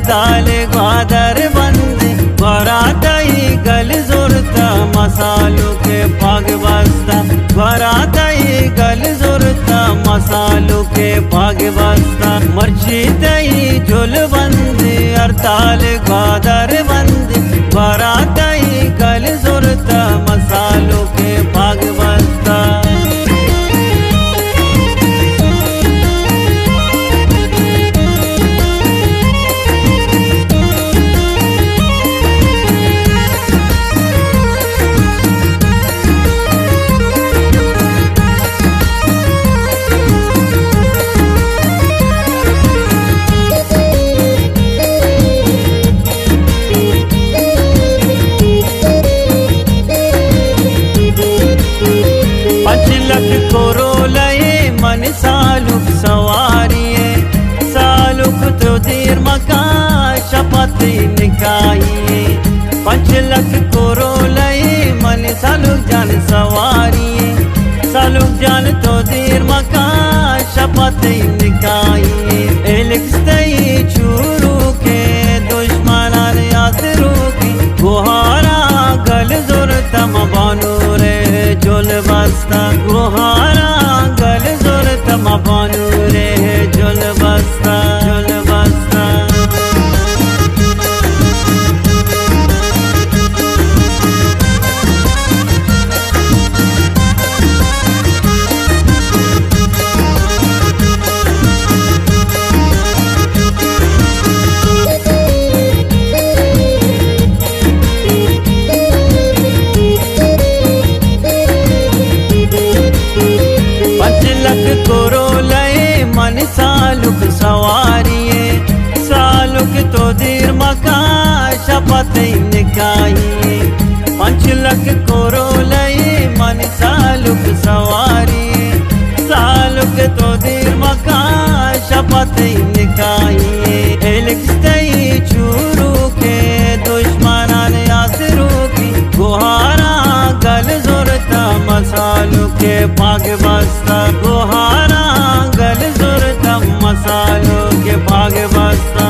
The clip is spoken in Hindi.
हड़ताल ग्वादर बंदी बरातई गल जुरता मसालों के भाग बस्ता बरातई गल जुरता मसालों के भाग बस्ता मर्ची तई झुल बंदी हड़ताल ग्वादर बंदी बरातई गल जुरता मसालों के भाग बस्ता। मन सालुक सवारिये सालुक तो देर मका शपथ निकाइए 5 लाख कोरोलये मन सालुक जान सवारिये सालुक जान तो देर मका शपथ निकाइए एलिक्सई चूरू के दुश्मनान यात्रू की गुहारा गल जुर तम बानू रे झोल बस्ता गुहारा गल जुर तम बानू रे झोल बस्ता झोल बस्ता। मन सालुक सवारिये सालुक तो देर मका शपथ निकाइए 5 लाख कोरोलये मन सालुक सवारिये सालुक तो देर मका शपथ निकाइए एलिक्सई चूरू के दुश्मनान यात्रू की गुहारा गल जुरता मसालों के भाग बस्ता गुहारा गल जुरता मसालों के भाग बस्ता।